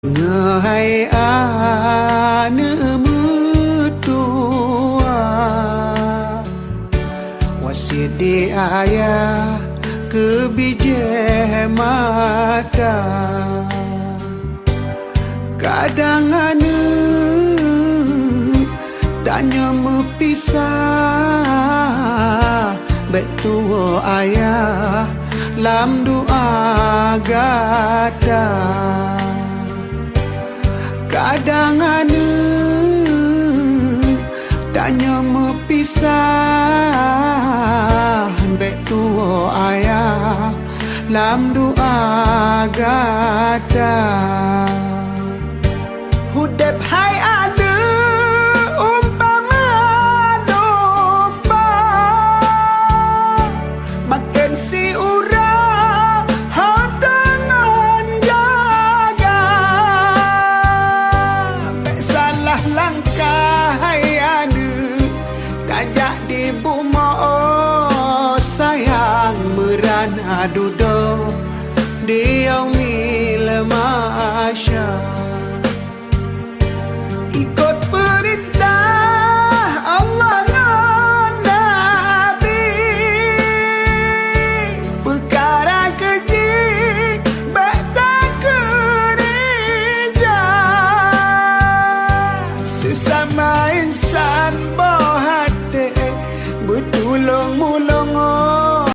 Ngehai ane mutua wasidi ayah kebijeh mata kadang ane tanya mepisah betua ayah lam doa gata kadang ane tanya mepisah betua ayah lam doa gata hudep hai ane umpama lupa makin si ura dengan jaga salah langkah hai ane kajak di buma oh sayang merana duduk dia mi lemah